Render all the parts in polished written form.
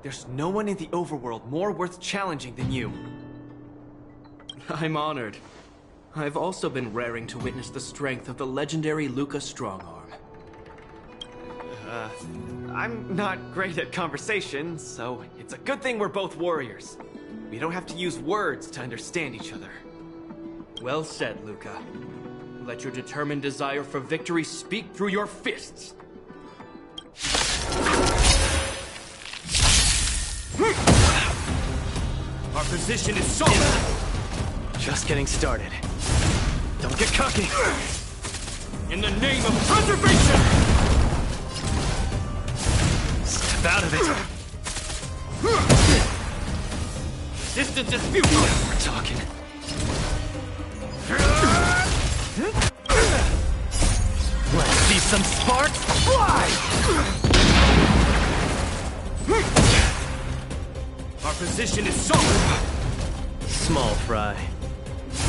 There's no one in the overworld more worth challenging than you. I'm honored. I've also been raring to witness the strength of the legendary Luca Strongarm. I'm not great at conversation, so it's a good thing we're both warriors. We don't have to use words to understand each other. Well said, Luca. Let your determined desire for victory speak through your fists. Our position is solid. Just getting started. Don't get cocky. In the name of preservation! Step out of it. Distance is futile. We're talking. Let's see some sparks fly! Our position is solid. Small fry.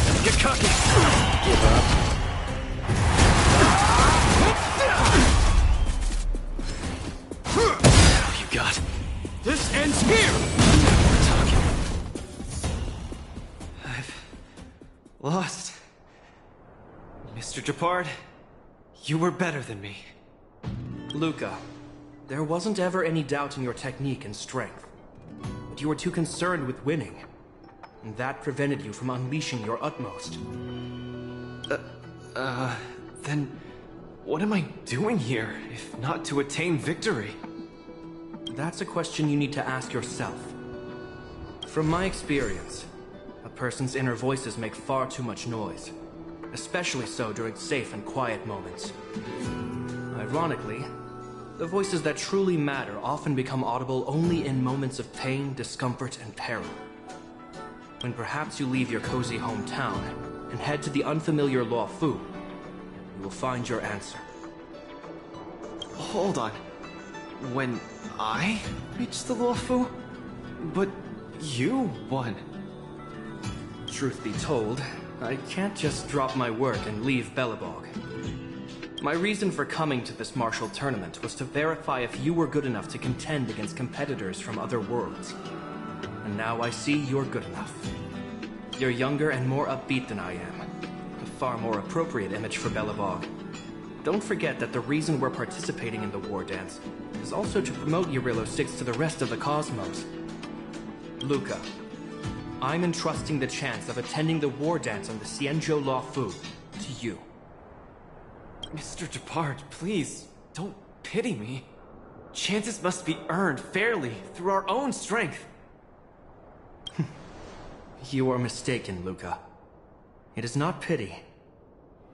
Don't get cocky. Give up. What you got? This ends here! We're talking. I've lost. Mr. Gepard, you were better than me. Luca, there wasn't ever any doubt in your technique and strength. But you were too concerned with winning. And that prevented you from unleashing your utmost. Then what am I doing here, if not to attain victory? That's a question you need to ask yourself. From my experience, a person's inner voices make far too much noise. Especially so during safe and quiet moments. Ironically, the voices that truly matter often become audible only in moments of pain, discomfort, and peril. When perhaps you leave your cozy hometown and head to the unfamiliar Luofu, you will find your answer. Hold on. When I reached the Luofu? But you won. Truth be told, I can't just drop my work and leave Belobog. My reason for coming to this martial tournament was to verify if you were good enough to contend against competitors from other worlds. And now I see you're good enough. You're younger and more upbeat than I am. A far more appropriate image for Belobog. Don't forget that the reason we're participating in the war dance is also to promote Eurilo 6 to the rest of the cosmos. Luca, I'm entrusting the chance of attending the war dance on the Xianzhou Luofu to you. Mr. Gepard, please, don't pity me. Chances must be earned fairly through our own strength. You are mistaken, Luca. It is not pity.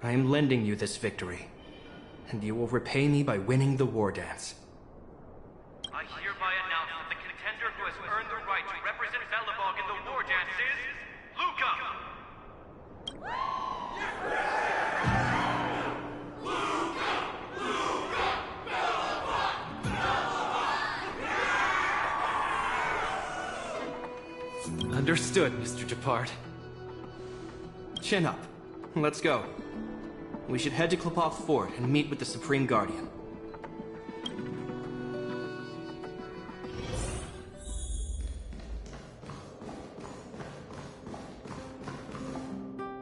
I am lending you this victory, and you will repay me by winning the war dance. I hereby announce that the contender who has earned the right to represent Belobog in the war dance is Luca! Understood, Mr. Gepard. Chin up. Let's go. We should head to Klopov Fort and meet with the Supreme Guardian.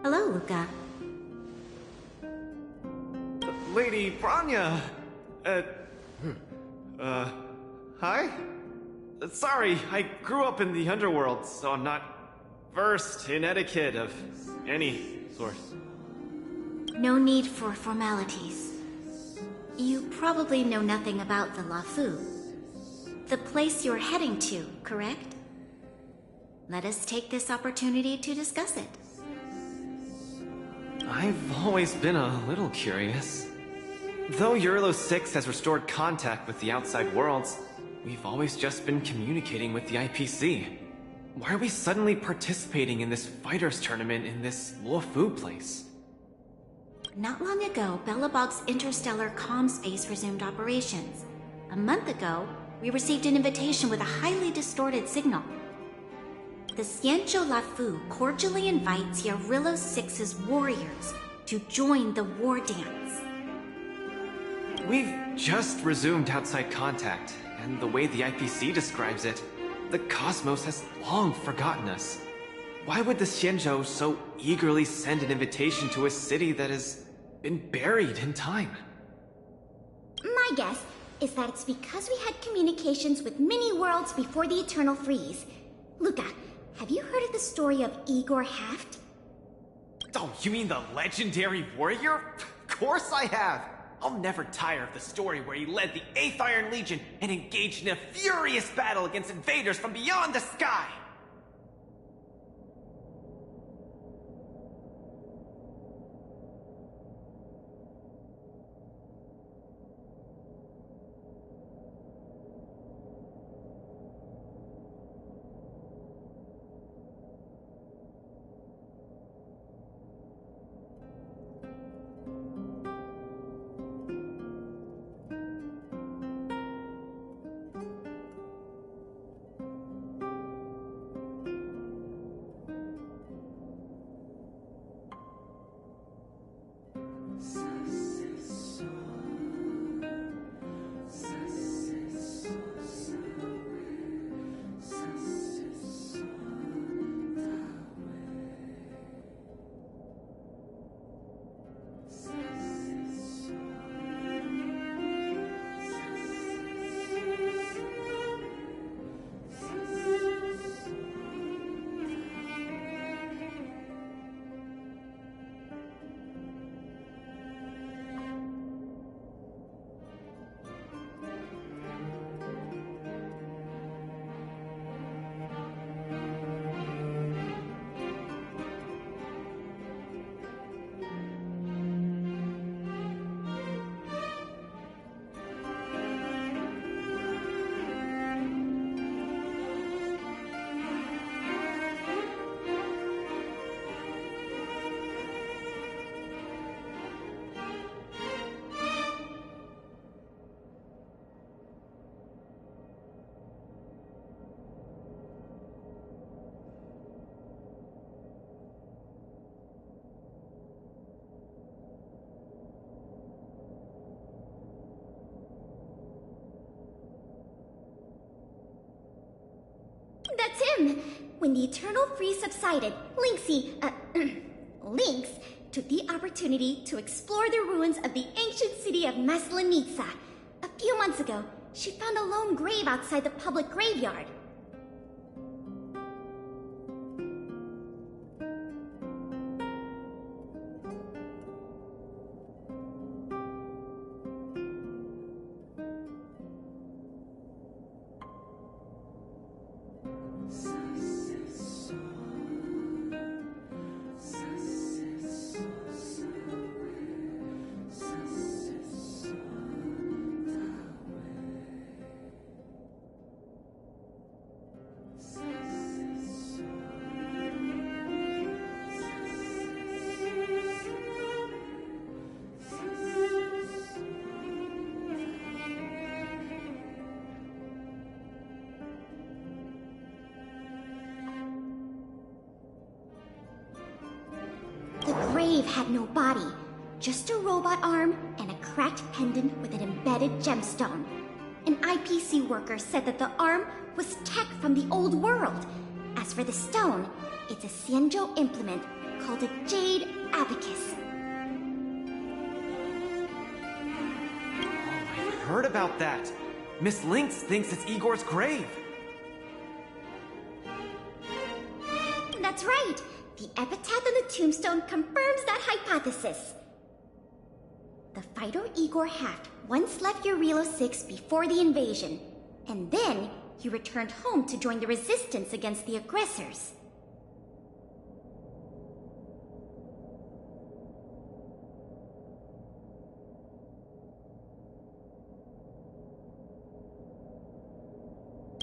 Hello, Luca. Lady Bronya! Hi? Sorry, I grew up in the underworld, so I'm not versed in etiquette of any sort. No need for formalities. You probably know nothing about the Luofu. The place you're heading to, correct? Let us take this opportunity to discuss it. I've always been a little curious. Though Eurilo 6 has restored contact with the outside worlds, we've always just been communicating with the IPC. Why are we suddenly participating in this fighters tournament in this Luofu place? Not long ago, Belobog's interstellar comm space resumed operations. A month ago, we received an invitation with a highly distorted signal. The Xianzhou Luofu cordially invites Eurilo 6's warriors to join the war dance. We've just resumed outside contact, And the way the IPC describes it, the cosmos has long forgotten us. Why would the Xianzhou so eagerly send an invitation to a city that has been buried in time? My guess is that it's because we had communications with many worlds before the Eternal Freeze. Luca, have you heard of the story of Igor Haft? Oh, you mean the legendary warrior? Of course I have! I'll never tire of the story where he led the 8th Iron Legion and engaged in a furious battle against invaders from beyond the sky! That's him! When the Eternal Freeze subsided, Lynx took the opportunity to explore the ruins of the ancient city of Maslenitsa. A few months ago, she found a lone grave outside the public graveyard. The grave had no body, just a robot arm and a cracked pendant with an embedded gemstone. An IPC worker said that the arm was tech from the old world. As for the stone, it's a Xianzhou implement called a Jade Abacus. Oh, I've heard about that. Miss Lynx thinks it's Igor's grave. That's right. The epitaph on the tombstone confirms that hypothesis. The fighter Igor Haft once left Eurilo 6 before the invasion, and then he returned home to join the resistance against the aggressors.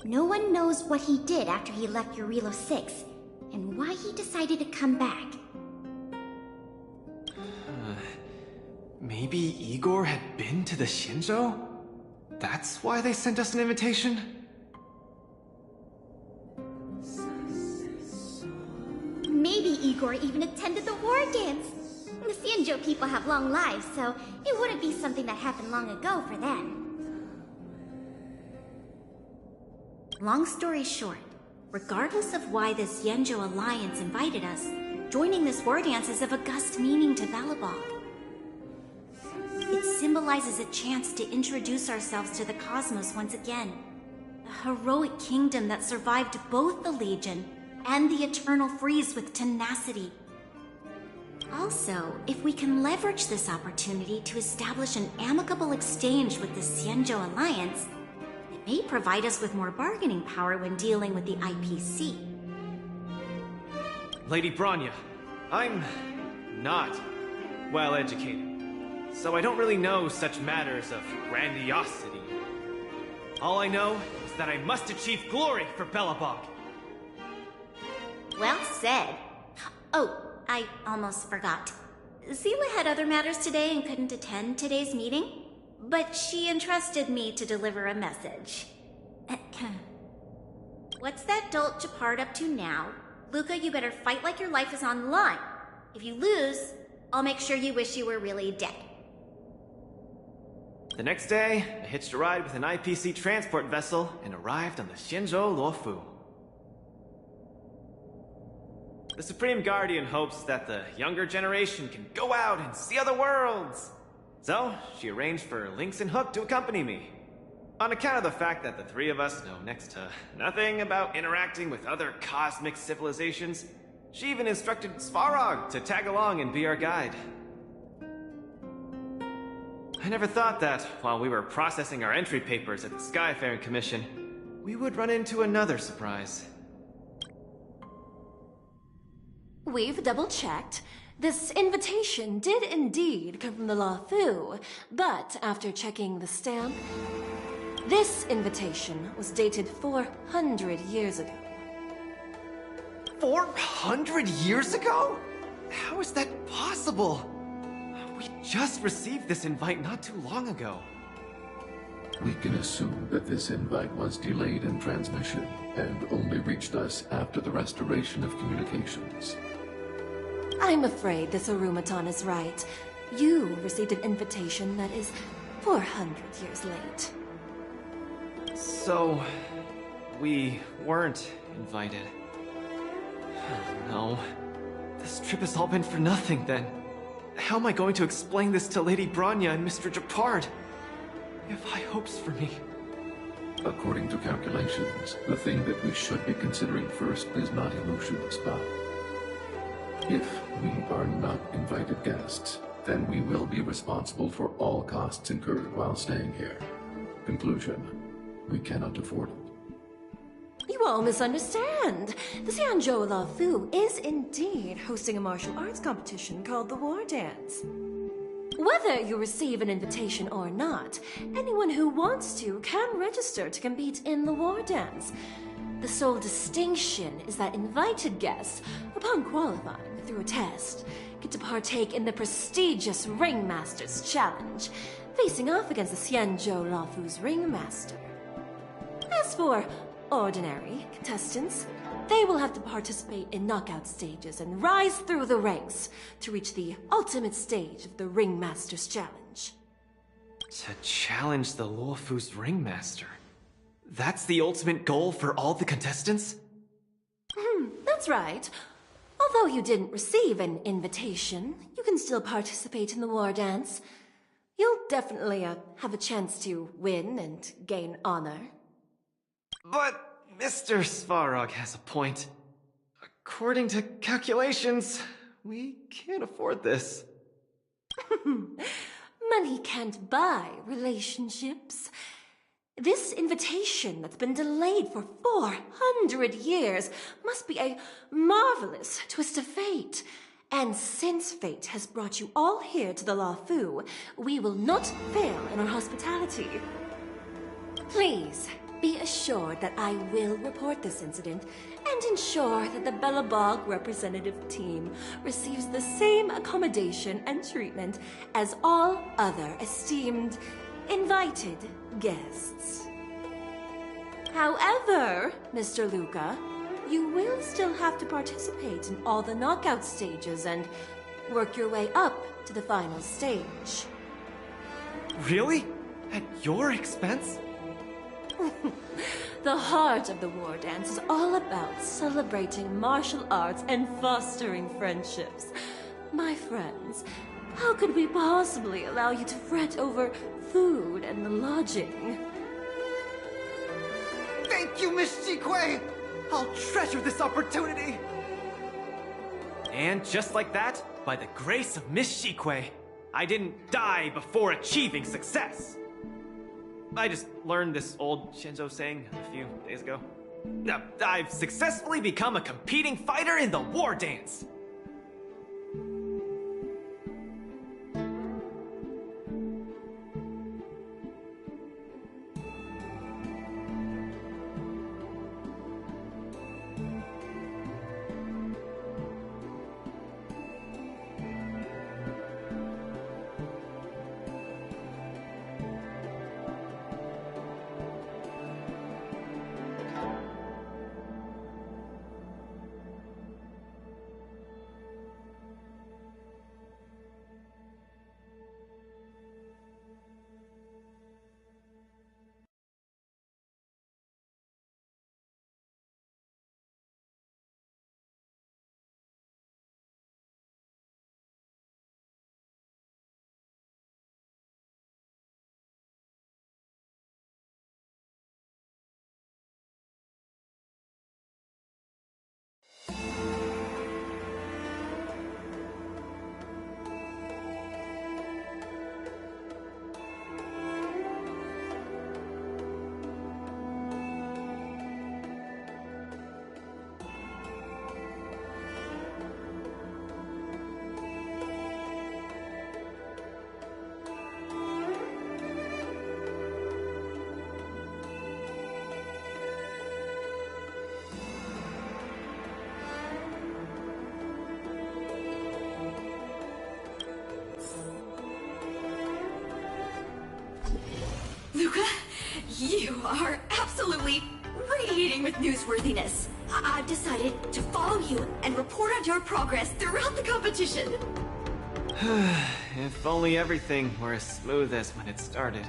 No one knows what he did after he left Eurilo 6, and why he decided to come back. Maybe Igor had been to the Xianzhou? That's why they sent us an invitation? Maybe Igor even attended the war dance. The Xianzhou people have long lives, so it wouldn't be something that happened long ago for them. Long story short, regardless of why the Xianzhou Alliance invited us, joining this war dance is of august meaning to Belobog. It symbolizes a chance to introduce ourselves to the cosmos once again. A heroic kingdom that survived both the Legion and the Eternal Freeze with tenacity. Also, if we can leverage this opportunity to establish an amicable exchange with the Xianzhou Alliance, it may provide us with more bargaining power when dealing with the IPC. Lady Bronya, I'm not well educated, so I don't really know such matters of grandiosity. All I know is that I must achieve glory for Belobog. Well said. Oh, I almost forgot. Seela had other matters today and couldn't attend today's meeting, but she entrusted me to deliver a message. What's that dolt Gepard up to now? Luca, you better fight like your life is on the line. If you lose, I'll make sure you wish you were really dead. The next day, I hitched a ride with an IPC transport vessel and arrived on the Xianzhou Luofu. The Supreme Guardian hopes that the younger generation can go out and see other worlds. So, she arranged for Lynx and Hook to accompany me. On account of the fact that the three of us know next to nothing about interacting with other cosmic civilizations, she even instructed Svarog to tag along and be our guide. I never thought that, while we were processing our entry papers at the Skyfaring Commission, we would run into another surprise. We've double-checked. This invitation did indeed come from the Luofu, but after checking the stamp, this invitation was dated 400 years ago. 400 years ago? How is that possible? We just received this invite not too long ago. We can assume that this invite was delayed in transmission and only reached us after the restoration of communications. I'm afraid this Arumaton is right. You received an invitation that is 400 years late. So, we weren't invited. Oh, no. This trip has all been for nothing, then. How am I going to explain this to Lady Bronya and Mr. Gepard? They have high hopes for me. According to calculations, the thing that we should be considering first is not emotions, but if we are not invited guests, then we will be responsible for all costs incurred while staying here. Conclusion: we cannot afford it. You all misunderstand. The Xianzhou Luofu is indeed hosting a martial arts competition called the War Dance. Whether you receive an invitation or not, anyone who wants to can register to compete in the War Dance. The sole distinction is that invited guests, upon qualifying through a test, get to partake in the prestigious Ringmasters Challenge, facing off against the Xianzhou Luofu's Ringmaster. As for ordinary contestants, they will have to participate in knockout stages and rise through the ranks to reach the ultimate stage of the Ringmasters Challenge. To challenge the Luofu's Ringmaster? That's the ultimate goal for all the contestants? That's right. Although you didn't receive an invitation, you can still participate in the War Dance. You'll definitely have a chance to win and gain honor. But Mr. Svarog has a point. According to calculations, we can't afford this. Money can't buy relationships. This invitation that's been delayed for 400 years must be a marvelous twist of fate. And since fate has brought you all here to the Luofu, we will not fail in our hospitality. Please, be assured that I will report this incident and ensure that the Belobog representative team receives the same accommodation and treatment as all other esteemed, invited guests. However, Mr. Luca, you will still have to participate in all the knockout stages and work your way up to the final stage. Really? At your expense? The heart of the war dance is all about celebrating martial arts and fostering friendships. My friends, how could we possibly allow you to fret over food and lodging? Thank you, Miss Chikwe! I'll treasure this opportunity! And just like that, by the grace of Miss Chikwe, I didn't die before achieving success! I just learned this old Shinzo saying a few days ago. I've successfully become a competing fighter in the war dance! Luca, you are absolutely radiating with newsworthiness. I've decided to follow you and report on your progress throughout the competition. If only everything were as smooth as when it started.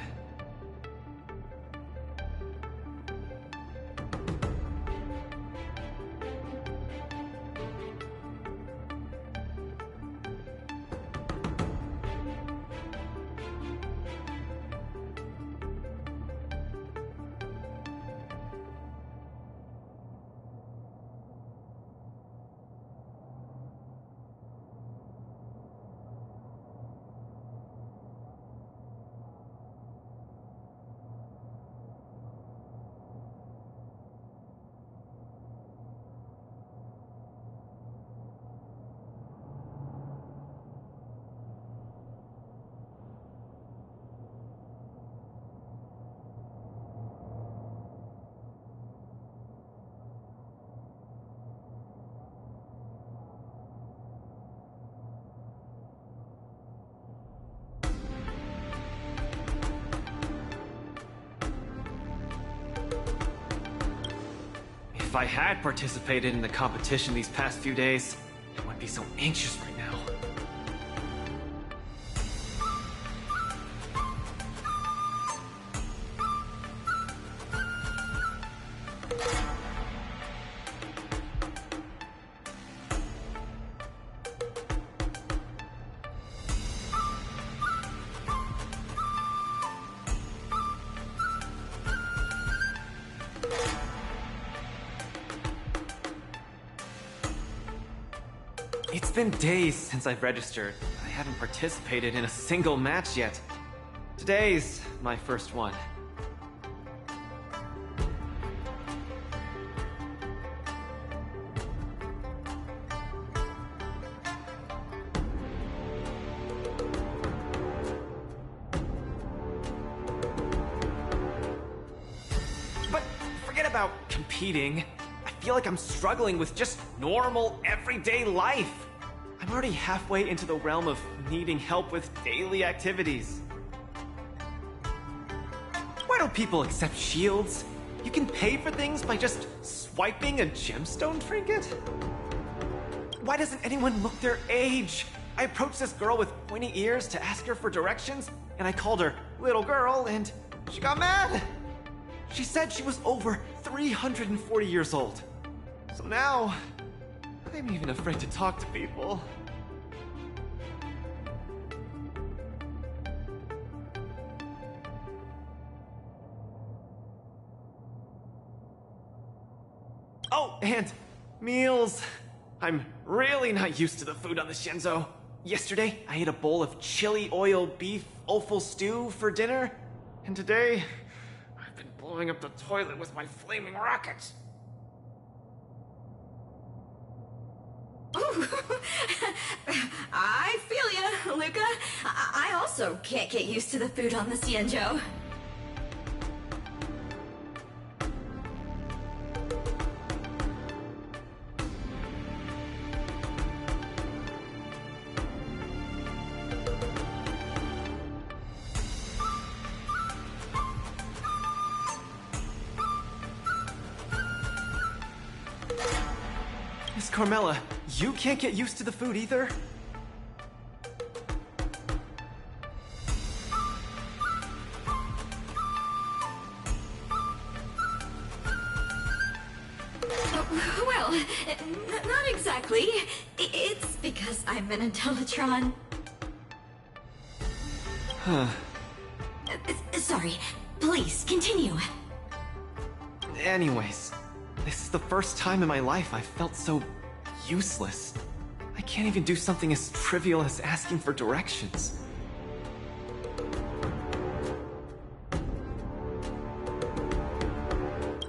If I had participated in the competition these past few days, I wouldn't be so anxious right now. It's been days since I've registered. I haven't participated in a single match yet. Today's my first one. But forget about competing. I feel like I'm struggling with just normal, everyday life. I'm already halfway into the realm of needing help with daily activities. Why don't people accept shields? You can pay for things by just swiping a gemstone trinket? Why doesn't anyone look their age? I approached this girl with pointy ears to ask her for directions, and I called her little girl, and she got mad. She said she was over 340 years old. So now, I'm even afraid to talk to people. Oh, and meals. I'm really not used to the food on the Shinzo. Yesterday, I ate a bowl of chili oil beef offal stew for dinner. And today, I've been blowing up the toilet with my flaming rockets. Ooh. I feel ya, Luca. I also can't get used to the food on the Xianzhou. Miss Carmela, you can't get used to the food either? Well, not exactly. It's because I'm an Intellitron. Sorry. Please, continue. Anyways, this is the first time in my life I've felt so useless. I can't even do something as trivial as asking for directions.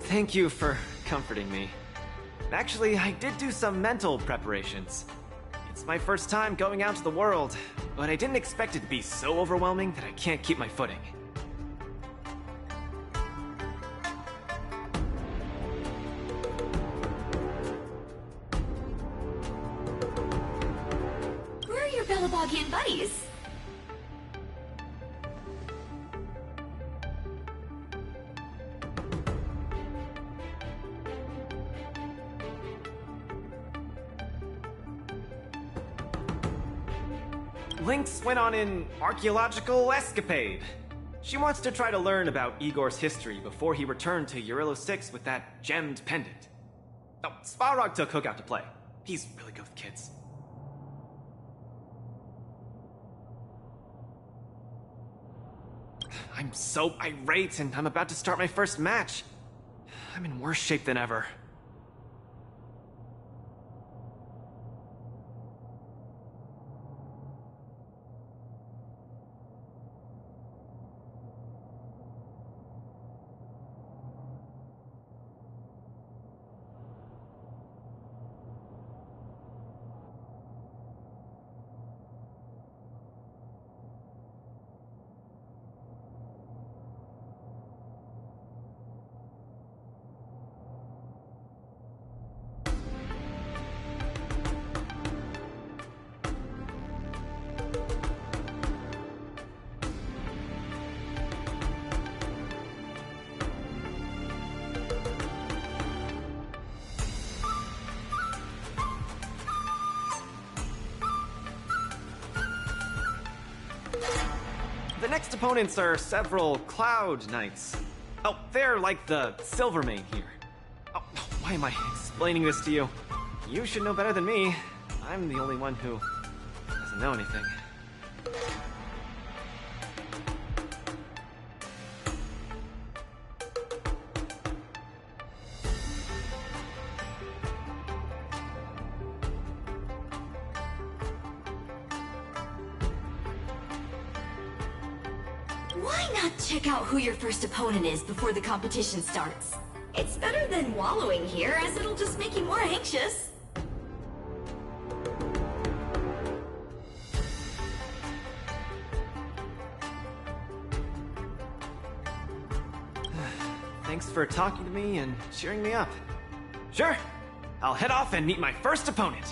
Thank you for comforting me. Actually, I did do some mental preparations. It's my first time going out to the world, but I didn't expect it to be so overwhelming that I can't keep my footing. Where are your Belabogian buddies? Lynx went on an archaeological escapade. She wants to try to learn about Igor's history before he returned to Eurylo 6 with that gemmed pendant. Oh, Svarog took Hook out to play. He's really good with kids. I'm so irate and I'm about to start my first match. I'm in worse shape than ever. The next opponents are several Cloud Knights. Oh, they're like the Silvermane here. Oh, why am I explaining this to you? You should know better than me. I'm the only one who doesn't know anything. Why not check out who your first opponent is before the competition starts? It's better than wallowing here, as it'll just make you more anxious. Thanks for talking to me and cheering me up. Sure, I'll head off and meet my first opponent.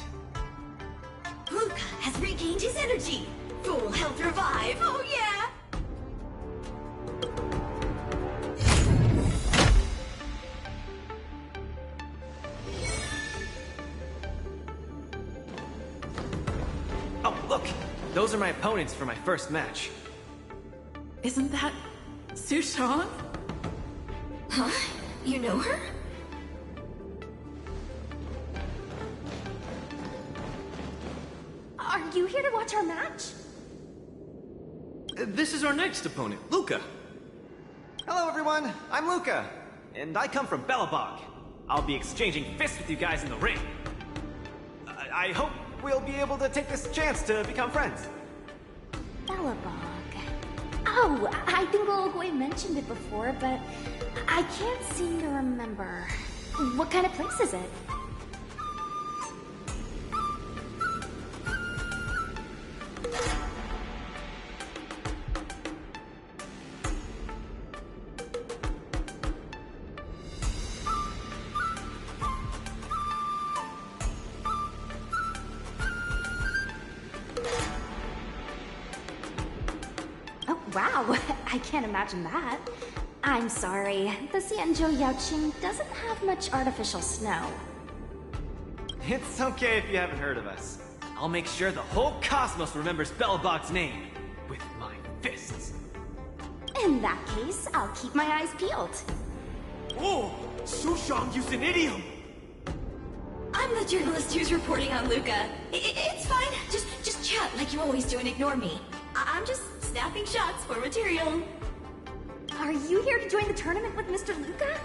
Luca has regained his energy. Full health revive. Oh yeah! Oh, look! Those are my opponents for my first match. Isn't that Sushong? Huh? You know her? Are you here to watch our match? This is our next opponent, Luca. Hello, everyone. I'm Luca, and I come from Belobog. I'll be exchanging fists with you guys in the ring. I hope we'll be able to take this chance to become friends. Belobog. Oh, I think Lilgoy mentioned it before, but I can't seem to remember. What kind of place is it? Wow, I can't imagine that. I'm sorry, the Xianzhou Yaoqing doesn't have much artificial snow. It's okay if you haven't heard of us. I'll make sure the whole cosmos remembers Belobog's name with my fists. In that case, I'll keep my eyes peeled. Oh, Sushang used an idiom! I'm the journalist who's reporting on Luca. It's fine. Just chat like you always do and ignore me. I'm just snapping shots for material. Are you here to join the tournament with Mr. Luca?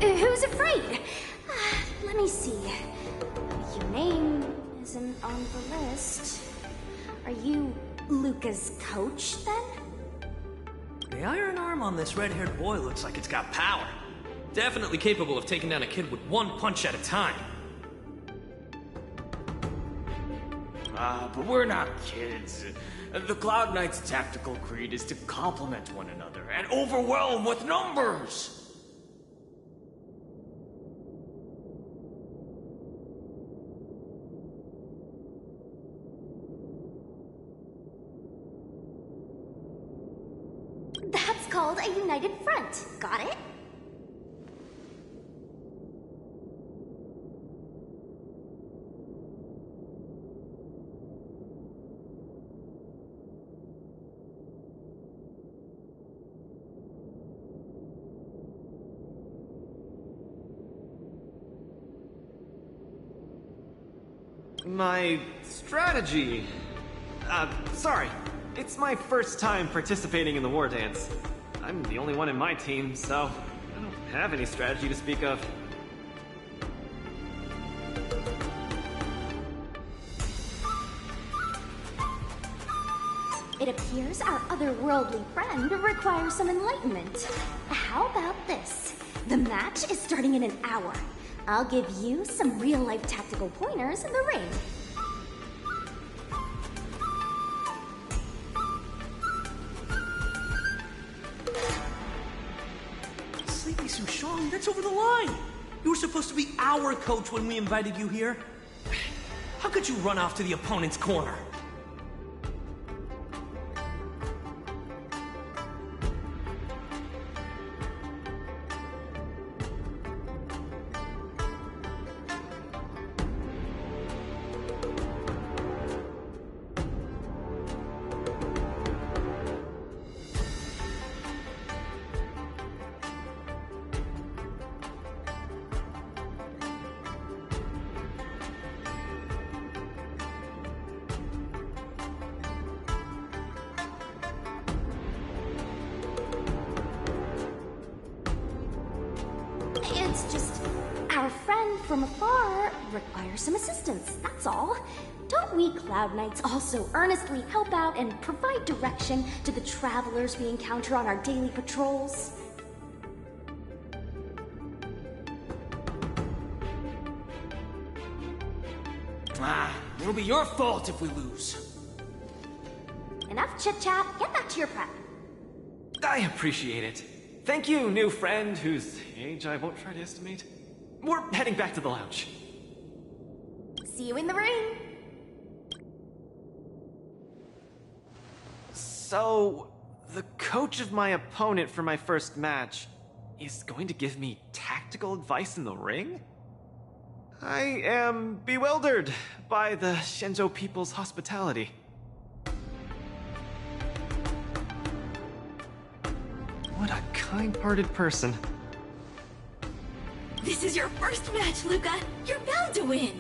Who's afraid? Let me see. Your name isn't on the list. Are you Luca's coach, then? The iron arm on this red-haired boy looks like it's got power. Definitely capable of taking down a kid with one punch at a time. But we're not kids. The Cloud Knight's tactical creed is to complement one another and overwhelm with numbers! That's called a united front. Got it? My strategy... sorry. It's my first time participating in the War Dance. I'm the only one in my team, so I don't have any strategy to speak of. It appears our otherworldly friend requires some enlightenment. How about this? The match is starting in an hour. I'll give you some real-life tactical pointers in the ring. Sleepy Sushang, that's over the line! You were supposed to be our coach when we invited you here. How could you run off to the opponent's corner? It's just... our friend from afar requires some assistance, that's all. Don't we Cloud Knights also earnestly help out and provide direction to the travelers we encounter on our daily patrols? It'll be your fault if we lose. Enough chit-chat, get back to your prep. I appreciate it. Thank you, new friend, whose age I won't try to estimate. We're heading back to the lounge. See you in the ring! So, the coach of my opponent for my first match is going to give me tactical advice in the ring? I am bewildered by the Shenzhou people's hospitality. What a kind-hearted person. This is your first match, Luca. You're bound to win.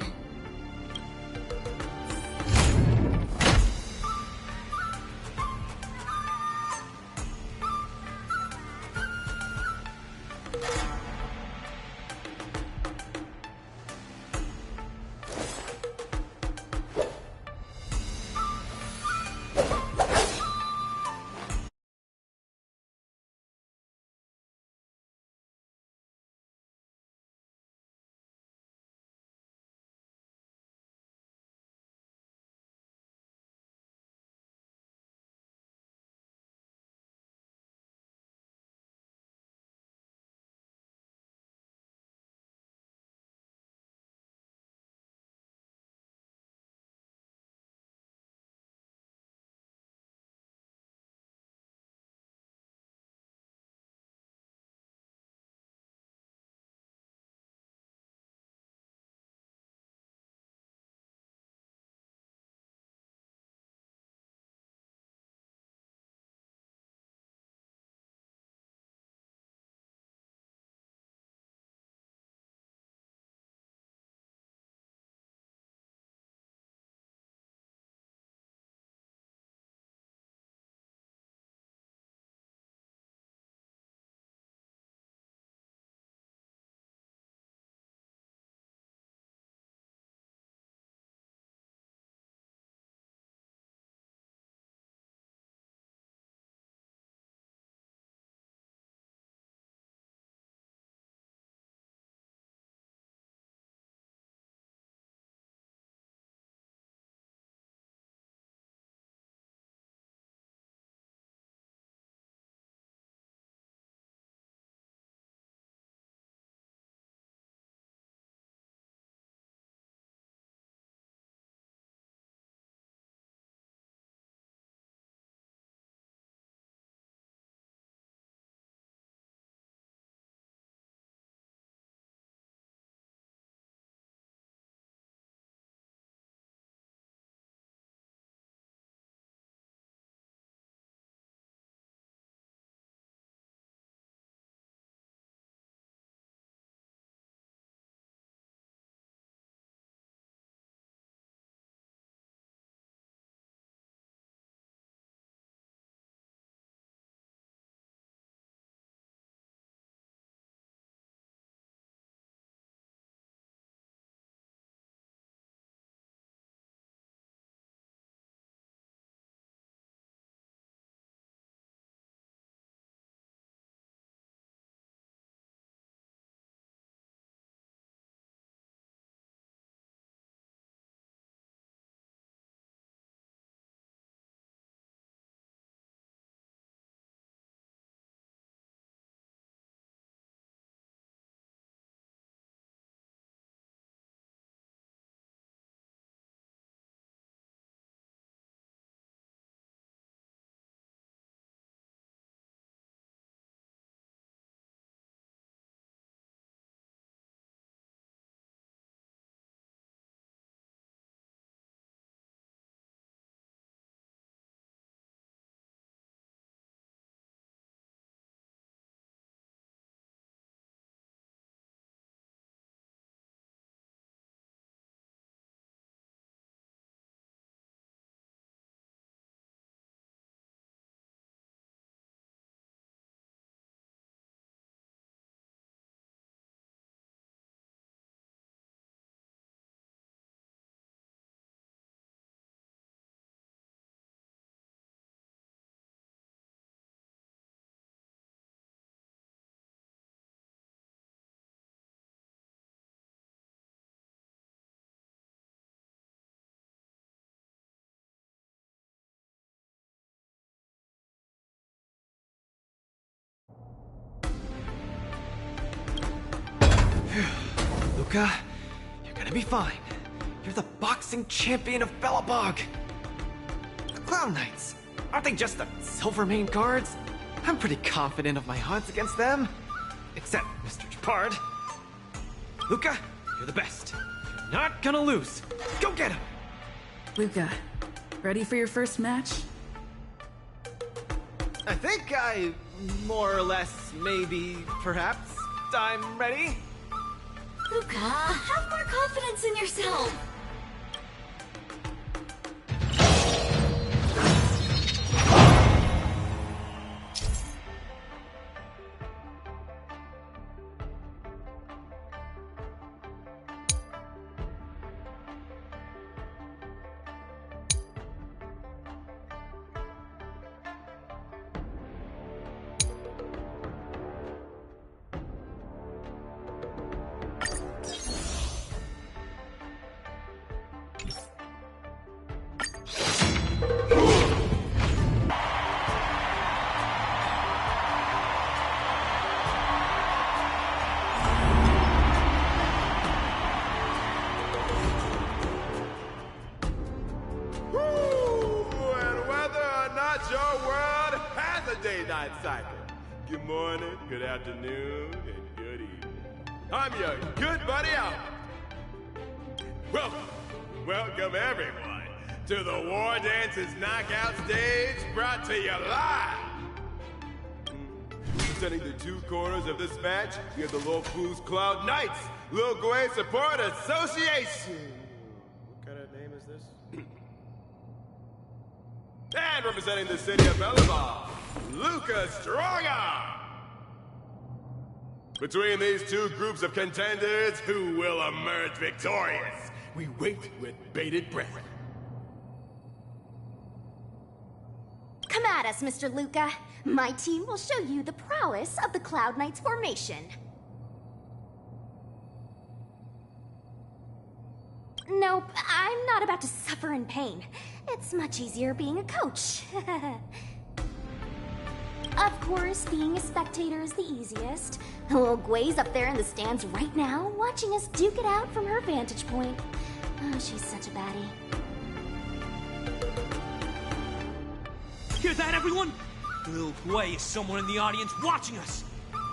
Luca, you're gonna be fine. You're the boxing champion of Belobog. The Cloud Knights, aren't they just the Silvermane guards? I'm pretty confident of my odds against them. Except Mr. Gepard. Luca, you're the best. You're not gonna lose. Go get him! Luca, ready for your first match? I think more or less, maybe, perhaps, I'm ready. Luca, have more confidence in yourself. Day-night cycle. Good morning, good afternoon, and good evening. I'm your good buddy Albert. Welcome everyone to the War Dances Knockout Stage, brought to you live. Representing the two corners of this match, we have the Luofu's Cloud Knights, Lil Gwei Support Association. What kind of name is this? And representing the city of Belobog, Luca Strongarm! Between these two groups of contenders, who will emerge victorious? We wait with bated breath. Come at us, Mr. Luca. My team will show you the prowess of the Cloud Knights formation. Nope, I'm not about to suffer in pain. It's much easier being a coach. Of course, being a spectator is the easiest. Lil Gwei's up there in the stands right now, watching us duke it out from her vantage point. Oh, she's such a baddie. Hear that, everyone? Lil Gwei is someone in the audience watching us.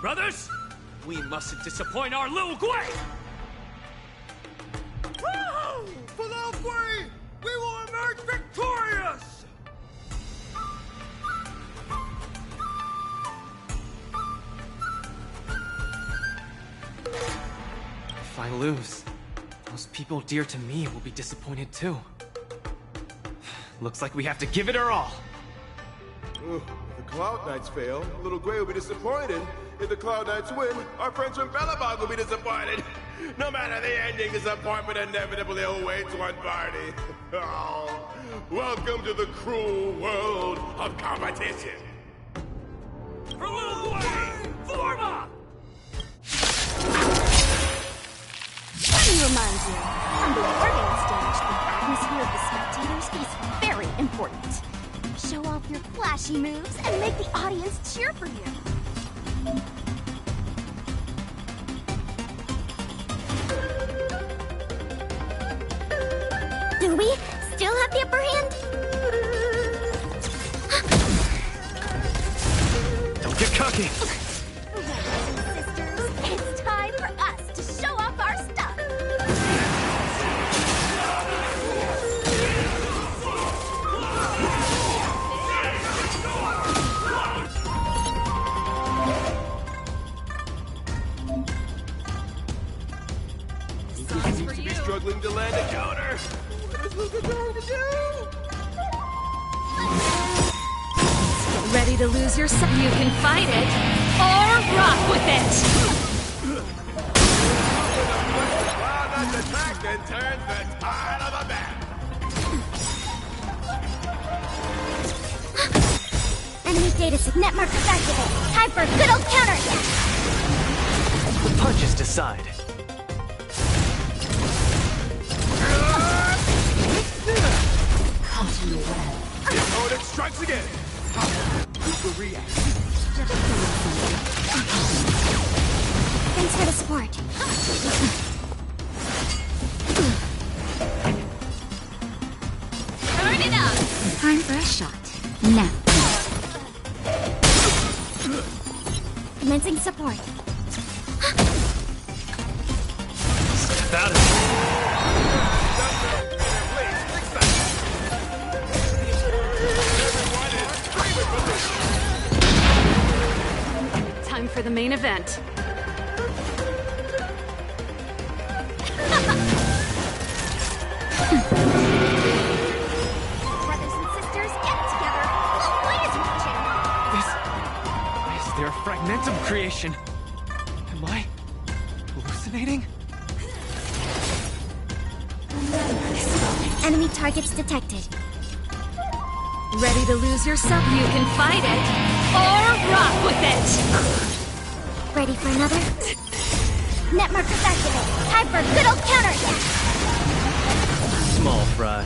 Brothers, we mustn't disappoint our Lil Gwei! Woohoo! For Lil Gwei, we will emerge victorious! If I lose, those people dear to me will be disappointed too. Looks like we have to give it our all. If the Cloud Knights fail, Lil Gwei will be disappointed. If the Cloud Knights win, our friends from Belobog will be disappointed. No matter the ending, disappointment inevitably awaits one party. Oh, welcome to the cruel world of competition. For Lil Gwei, form up! Let me remind you, on the War stage, the atmosphere of the spectators is very important. Show off your flashy moves and make the audience cheer for you. Do we still have the upper hand? Don't get cocky! Sisters, it's time for us to show off our stuff! Luca seems to be struggling to land a counter. What is Luca going to do? Get ready to lose yourself. You can fight it, or rock with it! Cloud Knights attack and turns the tide of the battle. Enemy data signet markers activated. Time for a good old counterattack! The punches decide. The opponent strikes again. Luca reacts. Thanks for the support. Turn it up! Time for a shot. Now. Commencing support. Step out of it. Everyone is screaming for this. for the main event. Brothers and sisters, get it together. Little Boy is watching. Is there a fragmentum creation? Am I hallucinating? Enemy targets detected. Ready to lose yourself? You can fight it, or rock with it! Ready for another? Net markers activate. Time for a good old counterattack. Small fry.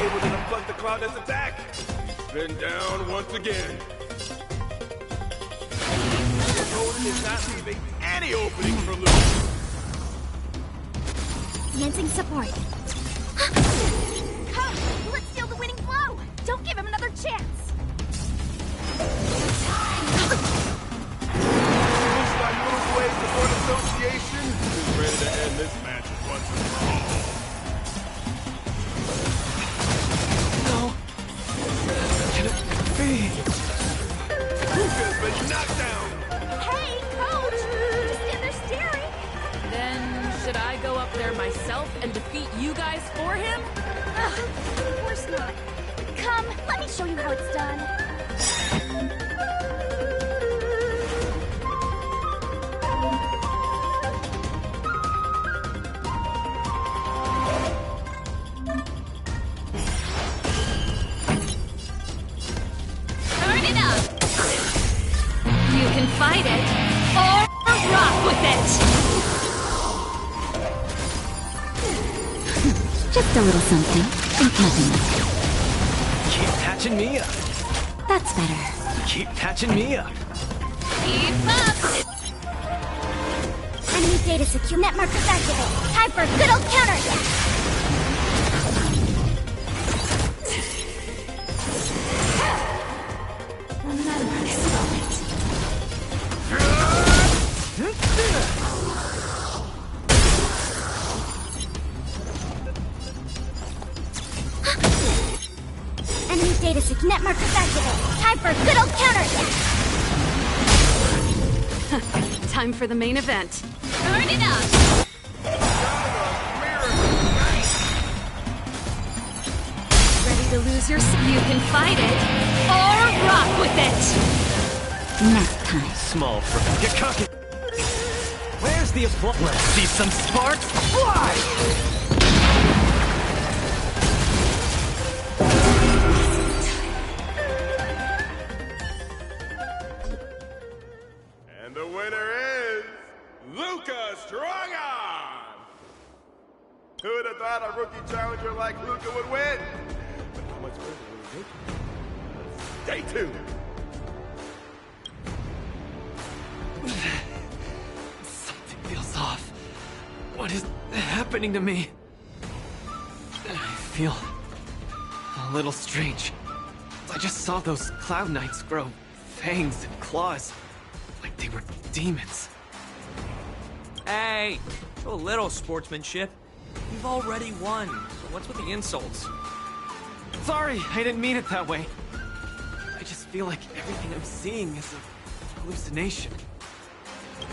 Able to deflect the Cloud9's attack. Been down once again. The opponent is not leaving any opening for Luke. Commencing support. Come, let's steal the winning blow. Don't give him another chance. Looks like Luke Wade Support Association is ready to end this match once and for all. Can it be? Luca's been knocked down. Hey, coach! Just stand there staring. Then, should I go up there myself and defeat you guys for him? Ugh, of course not. Come, let me show you how it's done. Turn it up! You can fight it, or rock with it! Just a little something. Think nothing of it. Keep patching me up. That's better. Keep patching me up. Keep up! Enemy data secure. Net markers activate. Time for a good old counterattack. Enemy data secure. Net markers activate. Time for a good old counterattack. Time for the main event. Turn it up! Ready to lose yourself? You can fight it, or rock with it! Next time. Small fry. Get cocky. Where's the applause? Let's see some sparks fly! And the winner is Luca Strongon! Who would have thought a rookie challenger like Luca would win? But how much further will it take? Stay tuned! Something feels off. What is happening to me? I feel a little strange. I just saw those Cloud Knights grow fangs and claws, like they were demons. Hey, show a little sportsmanship. You've already won, so what's with the insults? Sorry, I didn't mean it that way. I just feel like everything I'm seeing is a hallucination.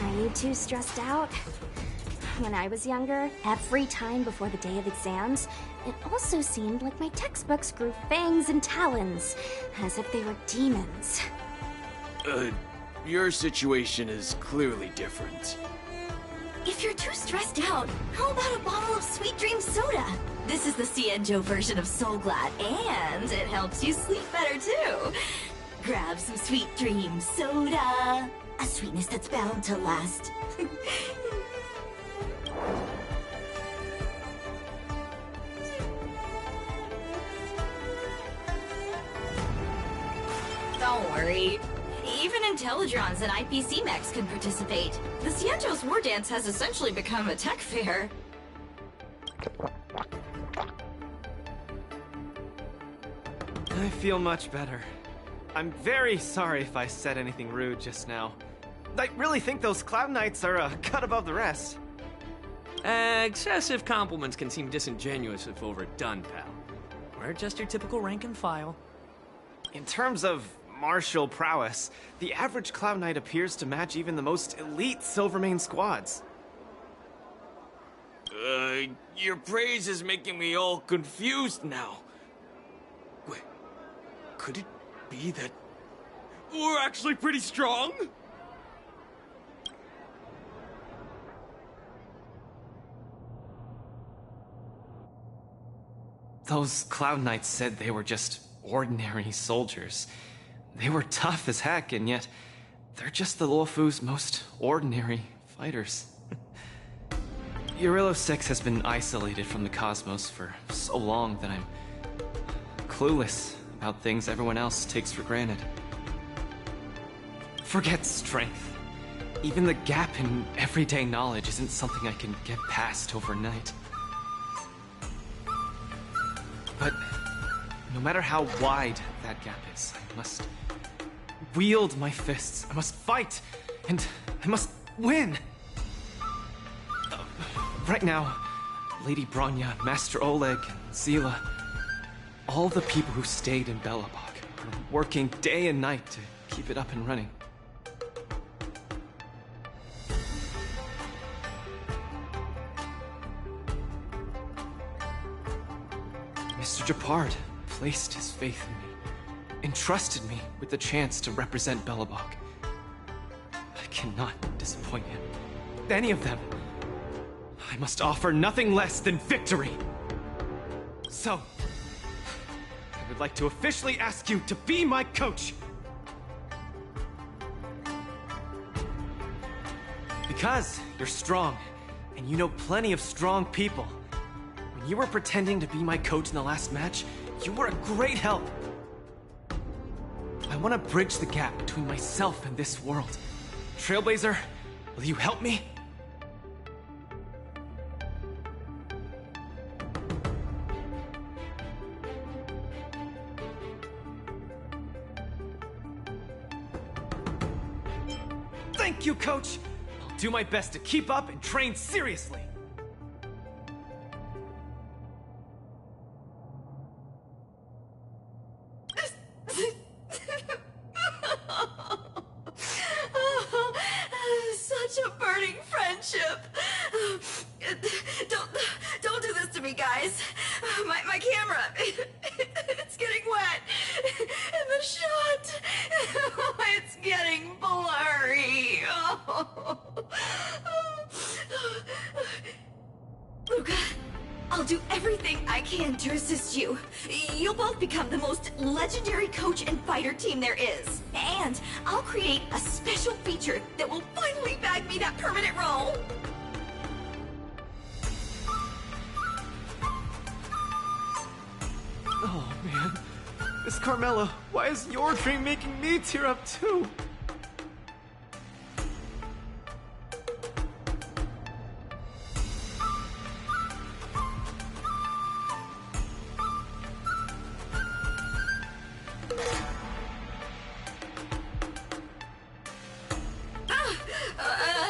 Are you too stressed out? When I was younger, every time before the day of exams, it also seemed like my textbooks grew fangs and talons, as if they were demons. Your situation is clearly different. If you're too stressed out, how about a bottle of Sweet Dream Soda? This is the Cienjo version of Soul Glad, and it helps you sleep better too. Grab some Sweet Dream Soda. A sweetness that's bound to last. Don't worry. Even Intellitrons and IPC mechs can participate. The Cienjo's War Dance has essentially become a tech fair. I feel much better. I'm very sorry if I said anything rude just now. I really think those Cloud Knights are a cut above the rest. Excessive compliments can seem disingenuous if overdone, pal. We're just your typical rank and file. In terms of martial prowess, the average Cloud Knight appears to match even the most elite Silvermane squads. Your praise is making me all confused now. Wait, could it be that we're actually pretty strong? Those Cloud Knights said they were just ordinary soldiers. They were tough as heck, and yet they're just the Luofu's most ordinary fighters. Eurylo 6 has been isolated from the cosmos for so long that I'm clueless about things everyone else takes for granted. Forget strength. Even the gap in everyday knowledge isn't something I can get past overnight. But no matter how wide that gap is, I must wield my fists. I must fight, and I must win. Right now, Lady Bronya, Master Oleg, and Zila, all the people who stayed in Belobog are working day and night to keep it up and running. Mr. Gepard placed his faith in me, entrusted me with the chance to represent Belobog. I cannot disappoint him. Any of them. I must offer nothing less than victory. So, I would like to officially ask you to be my coach. Because you're strong, and you know plenty of strong people. When you were pretending to be my coach in the last match, you were a great help. I want to bridge the gap between myself and this world. Trailblazer, will you help me? Thank you, Coach! I'll do my best to keep up and train seriously! Such a burning friendship. Don't do this to me, guys. My camera, it's getting wet. And the shot, it's getting blurry. Luca, I'll do everything I can to assist you. You'll both become the most legendary coach and fighter team there is. And I'll create a special feature that will finally bag me that permanent role. Oh, man. Miss Carmela, why is your dream making me tear up too?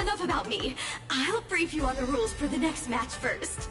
Enough about me. I'll brief you on the rules for the next match first.